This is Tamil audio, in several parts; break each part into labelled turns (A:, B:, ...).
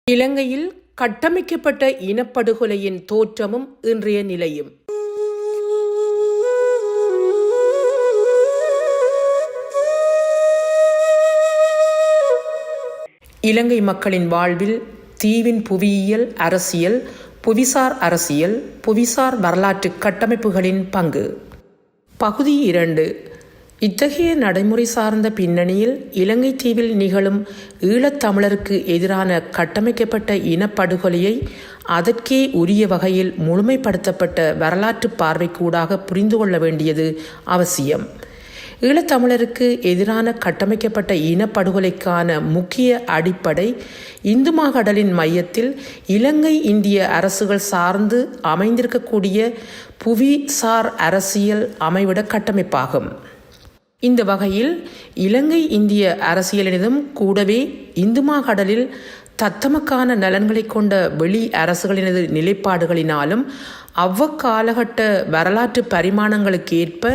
A: இலங்கையில் கட்டமைக்கப்பட்ட இனப்படுகொலையின் தோற்றமும் இன்றைய நிலையும். இலங்கை மக்களின் வாழ்வில் தீவின் புவியியல் அரசியல், புவிசார் அரசியல், புவிசார் வரலாற்று கட்டமைப்புகளின் பங்கு. பகுதி 2. இத்தகைய நடைமுறை சார்ந்த பின்னணியில் இலங்கை தீவில் நிகழும் ஈழத்தமிழருக்கு எதிரான கட்டமைக்கப்பட்ட இனப்படுகொலையை அதற்கே உரிய வகையில் முழுமைப்படுத்தப்பட்ட வரலாற்று பார்வைக்கூடாக புரிந்து கொள்ள வேண்டியது அவசியம். ஈழத்தமிழருக்கு எதிரான கட்டமைக்கப்பட்ட இனப்படுகொலைக்கான முக்கிய அடிப்படை இந்து மாகடலின் மையத்தில் இலங்கை இந்திய அரசுகள் சார்ந்து அமைந்திருக்கக்கூடிய புவிசார் அரசியல் அமைவிட கட்டமைப்பாகும். இந்த வகையில் இலங்கை இந்திய அரசியலினதும் கூடவே இந்து மாகடலில் தத்தமக்கான நலன்களை கொண்ட வெளி அரசுகளினது நிலைப்பாடுகளினாலும் அவ்வக்காலகட்ட வரலாற்று பரிமாணங்களுக்கு ஏற்ப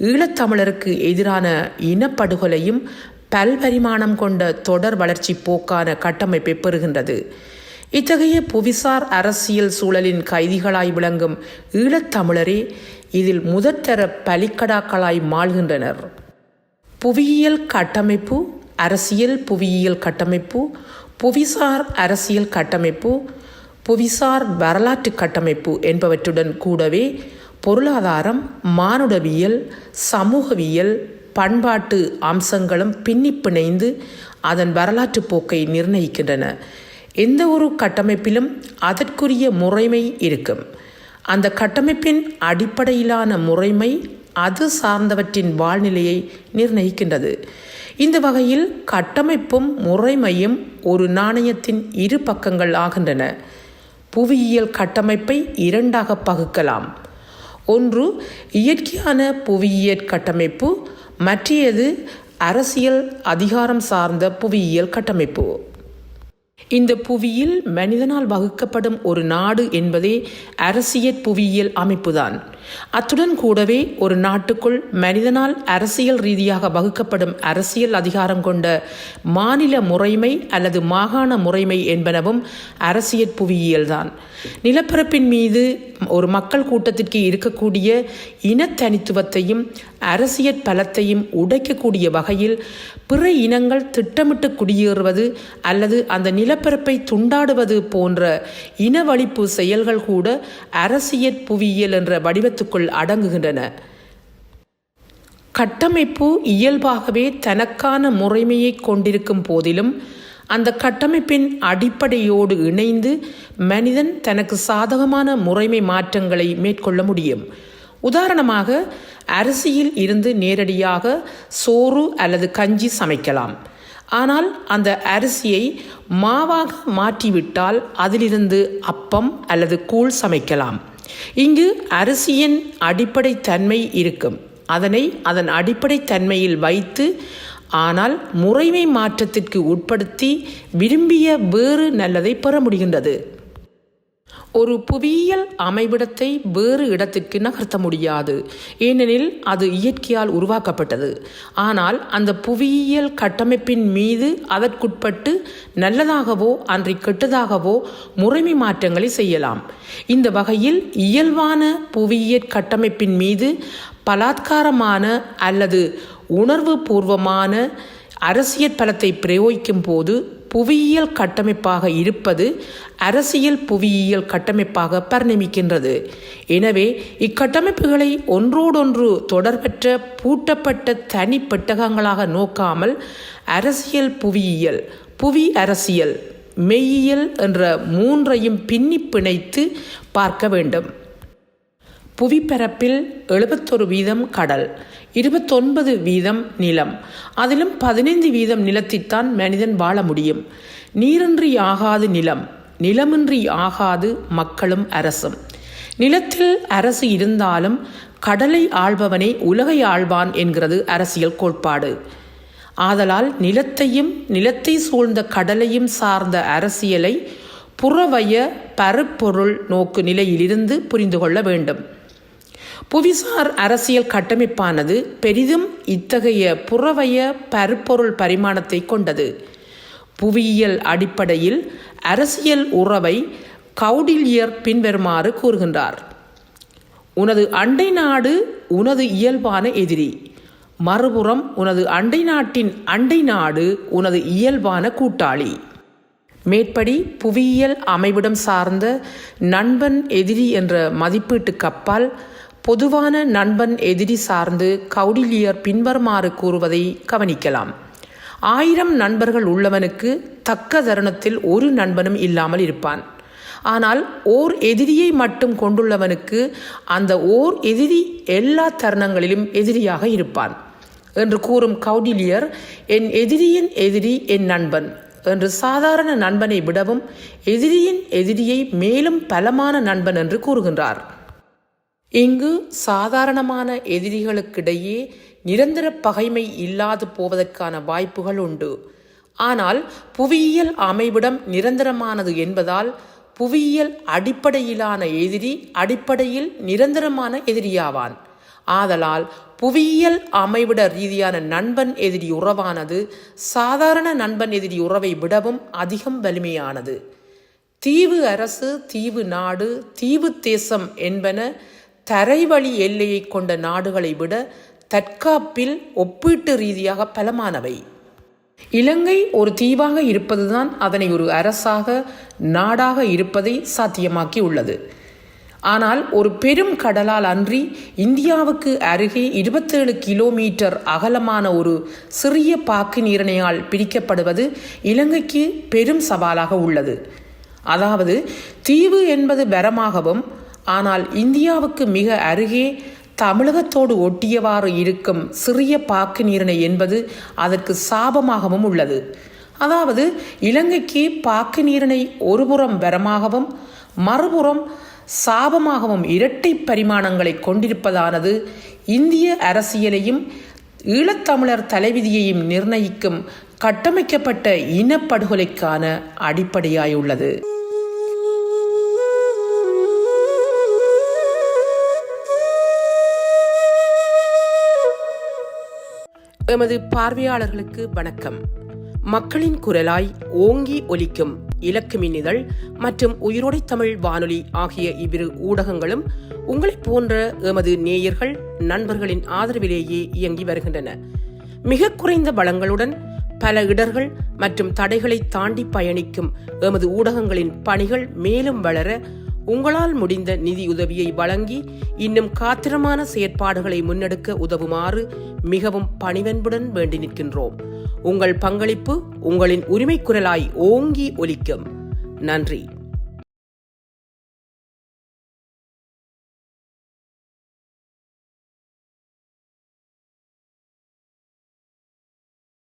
A: ஈழத்தமிழருக்கு எதிரான இனப்படுகொலையும் பல்பரிமாணம் கொண்ட தொடர் வளர்ச்சி போக்கான கட்டமைப்பை பெறுகின்றது. இத்தகைய புவிசார் அரசியல் சூழலின் கைதிகளாய் விளங்கும் ஈழத்தமிழரே இதில் முதற்தர பலிக்கடாக்களாய் மாழ்கின்றனர். புவியியல் கட்டமைப்பு, அரசியல் புவியியல் கட்டமைப்பு, புவிசார் அரசியல் கட்டமைப்பு, புவிசார் வரலாற்று கட்டமைப்பு என்பவற்றுடன் கூடவே பொருளாதாரம், மானுடவியல், சமூகவியல், பண்பாட்டு அம்சங்களும் பின்னி பிணைந்து அதன் வரலாற்று போக்கை நிர்ணயிக்கின்றன. எந்த ஒரு கட்டமைப்பிலும் அதற்குரிய முறைமை இருக்கும். அந்த கட்டமைப்பின் அடிப்படையிலான முறைமை அது சார்ந்தவற்றின் வாழ்நிலையை நிர்ணயிக்கின்றது. இந்த வகையில் கட்டமைப்பும் முறைமையும் ஒரு நாணயத்தின் இரு பக்கங்கள் ஆகின்றன. புவியியல் கட்டமைப்பை 2ஆக பகுக்கலாம். ஒன்று இயற்கையான புவியியல் கட்டமைப்பு, மற்றையது அரசியல் அதிகாரம் சார்ந்த புவியியல் கட்டமைப்பு. இந்த புவியில் மனிதனால் வகுக்கப்படும் ஒரு நாடு என்பதே அரசியல் புவியியல் அமைப்புதான். அத்துடன் கூடவே ஒரு நாட்டுக்குள் மனிதனால் அரசியல் ரீதியாக வகுக்கப்படும் அரசியல் அதிகாரம் கொண்ட மாநில முறைமை அல்லது மாகாண முறைமை என்பனவும் அரசியல் புவியியல்தான். நிலப்பரப்பின் மீது ஒரு மக்கள் கூட்டத்திற்கு இருக்கக்கூடிய இனத்தனித்துவத்தையும் அரசியல் பலத்தையும் உடைக்கக்கூடிய வகையில் பிற இனங்கள் திட்டமிட்டு குடியேறுவது அல்லது அந்த நிலப்பரப்பை துண்டாடுவது போன்ற இனவழிப்பு செயல்கள் கூட அரசியல் புவியியல் என்ற வடிவத்துக்குள் அடங்குகின்றன. கட்டமைப்பு இயல்பாகவே தனக்கான முறைமையை கொண்டிருக்கும் போதிலும் அந்த கட்டமைப்பின் அடிப்படையோடு இணைந்து மனிதன் தனக்கு சாதகமான முறைமை மாற்றங்களை மேற்கொள்ள முடியும். உதாரணமாக, அரிசியில் இருந்து நேரடியாக சோறு அல்லது கஞ்சி சமைக்கலாம். ஆனால் அந்த அரிசியை மாவாக மாற்றிவிட்டால் அதிலிருந்து அப்பம் அல்லது கூழ் சமைக்கலாம். இங்கு அரிசியின் அடிப்படை தன்மை இருக்கும். அதனை அதன் அடிப்படை தன்மையில் வைத்து, ஆனால் முறைமை மாற்றத்திற்கு உட்படுத்தி விரும்பிய வேறு நல்லதை பெற முடிகின்றது. ஒரு புவியியல் அமைவிடத்தை வேறு இடத்திற்கு நகர்த்த முடியாது, ஏனெனில் அது இயற்கையால் உருவாக்கப்பட்டது. ஆனால் அந்த புவியியல் கட்டமைப்பின் மீது அதற்குட்பட்டு நல்லதாகவோ அன்றி கெட்டதாகவோ முறைமை மாற்றங்களை செய்யலாம். இந்த வகையில் இயல்பான புவியியல் கட்டமைப்பின் மீது பலாத்காரமான அல்லது உணர்வு பூர்வமான அரசியல் பலத்தை பிரயோகிக்கும் போது புவியியல் கட்டமைப்பாக இருப்பது அரசியல் புவியியல் கட்டமைப்பாக பரிணமிக்கின்றது. எனவே இக்கட்டமைப்புகளை ஒன்றோடொன்று தொடர்பற்ற பூட்டப்பட்ட தனி பெட்டகங்களாக நோக்காமல் அரசியல் புவியியல், புவி அரசியல், மெய்யியல் என்ற மூன்றையும் பின்னி பிணைத்து பார்க்க வேண்டும். புவிப்பரப்பில் 71% கடல், 29% நிலம், அதிலும் 15% நிலத்தில்தான் மனிதன் வாழ முடியும். நீரின்றி ஆகாது நிலம், நிலமின்றி ஆகாது மக்களும் அரசும். நிலத்தில் அரசு இருந்தாலும் கடலை ஆள்பவனே உலகை ஆள்வான் என்கிறது அரசியல் கோட்பாடு. ஆதலால் நிலத்தையும் நிலத்தை சூழ்ந்த கடலையும் சார்ந்த அரசியலை புறவய பருப்பொருள் நோக்கு நிலையிலிருந்து புரிந்து கொள்ள வேண்டும். புவிசார் அரசியல் கட்டமைப்பானது பெரிதும் இத்தகைய புறவய பருப்பொருள் பரிமாணத்தை கொண்டது. புவியியல் அடிப்படையில் அரசியல் உறவை கௌடில்யர் பின்வருமாறு கூறுகின்றார்: உனது அண்டை நாடு உனது இயல்பான எதிரி, மறுபுறம் உனது அண்டை நாட்டின் அண்டை நாடு உனது இயல்பான கூட்டாளி. மேற்படி புவியியல் அமைவிடம் சார்ந்த நண்பன் எதிரி என்ற மதிப்பீட்டுக்கு அப்பால் பொதுவான நண்பன் எதிரி சார்ந்து கௌடில்யர் பின்வருமாறு கூறுவதை கவனிக்கலாம்: 1000 நண்பர்கள் உள்ளவனுக்கு தக்க தருணத்தில் ஒரு நண்பனும் இல்லாமல் இருப்பான். ஆனால் ஓர் எதிரியை மட்டும் கொண்டுள்ளவனுக்கு அந்த ஓர் எதிரி எல்லா தருணங்களிலும் எதிரியாக இருப்பான் என்று கூறும் கௌடில்யர், என் எதிரியின் எதிரி என் நண்பன் என்று சாதாரண நண்பனை விடவும் எதிரியின் எதிரியை மேலும் பலமான நண்பன் என்று கூறுகின்றார். இங்கு சாதாரணமான எதிரிகளுக்கிடையே நிரந்தர பகைமை இல்லாது போவதற்கான வாய்ப்புகள் உண்டு. ஆனால் புவியியல் அமைவிடம் நிரந்தரமானது என்பதால் புவியியல் அடிப்படையிலான எதிரி அடிப்படையில் நிரந்தரமான எதிரியாவான். ஆதலால் புவியியல் அமைவிட ரீதியான நண்பன் எதிரி உறவானது சாதாரண நண்பன் எதிரி உறவை விடவும் அதிகம் வலிமையானது. தீவு அரசு, தீவு நாடு, தீவு தேசம் என்பன தரைவழி எல்லையை கொண்ட நாடுகளை விட தற்காப்பில் ஒப்பீட்டு ரீதியாக பலமானவை. இலங்கை ஒரு தீவாக இருப்பதுதான் அதனை ஒரு அரசாக நாடாக இருப்பதை சாத்தியமாக்கி உள்ளது. ஆனால் ஒரு பெரும் கடலால் அன்றி இந்தியாவுக்கு அருகே 27 கிலோமீட்டர் அகலமான ஒரு சிறிய பாக்கு நீரிணையால் பிரிக்கப்படுவது இலங்கைக்கு பெரும் சவாலாக உள்ளது. அதாவது தீவு என்பது வரமாகவும், ஆனால் இந்தியாவுக்கு மிக அருகே தமிழகத்தோடு ஒட்டியவாறு இருக்கும் சிறிய பாக்கு நீரிணை என்பது அதற்கு சாபமாகவும் உள்ளது. அதாவது இலங்கைக்கு பாக்கு நீரிணை ஒருபுறம் வரமாகவும் மறுபுறம் சாபமாகவும் இரட்டை பரிமாணங்களை கொண்டிருப்பதானது இந்திய அரசியலையும் ஈழத்தமிழர் தலைவிதியையும் நிர்ணயிக்கும் கட்டமைக்கப்பட்ட இனப்படுகொலைக்கான அடிப்படையாயுள்ளது. எமது பார்வையாளர்களுக்கு வணக்கம். மக்களின் குரலாய் ஓங்கி ஒலிக்கும் இலக்கு மின்னிதழ் மற்றும் உயிரோடை தமிழ் வானொலி ஆகிய இவ்விரு ஊடகங்களும் உங்களைப் போன்ற எமது நேயர்கள் நண்பர்களின் ஆதரவிலேயே இயங்கி வருகின்றன. மிக குறைந்த வளங்களுடன் பல இடர்கள் மற்றும் தடைகளை தாண்டி பயணிக்கும் எமது ஊடகங்களின் பணிகள் மேலும் வளர உங்களால் முடிந்த நிதியுதவியை வழங்கி இன்னும் காத்திரமான செயற்பாடுகளை முன்னெடுக்க உதவுமாறு மிகவும் பணிவன்புடன் வேண்டி நிற்கின்றோம். உங்கள் பங்களிப்பு உங்களின் உரிமை குரலாய் ஓங்கி ஒலிக்கும். நன்றி.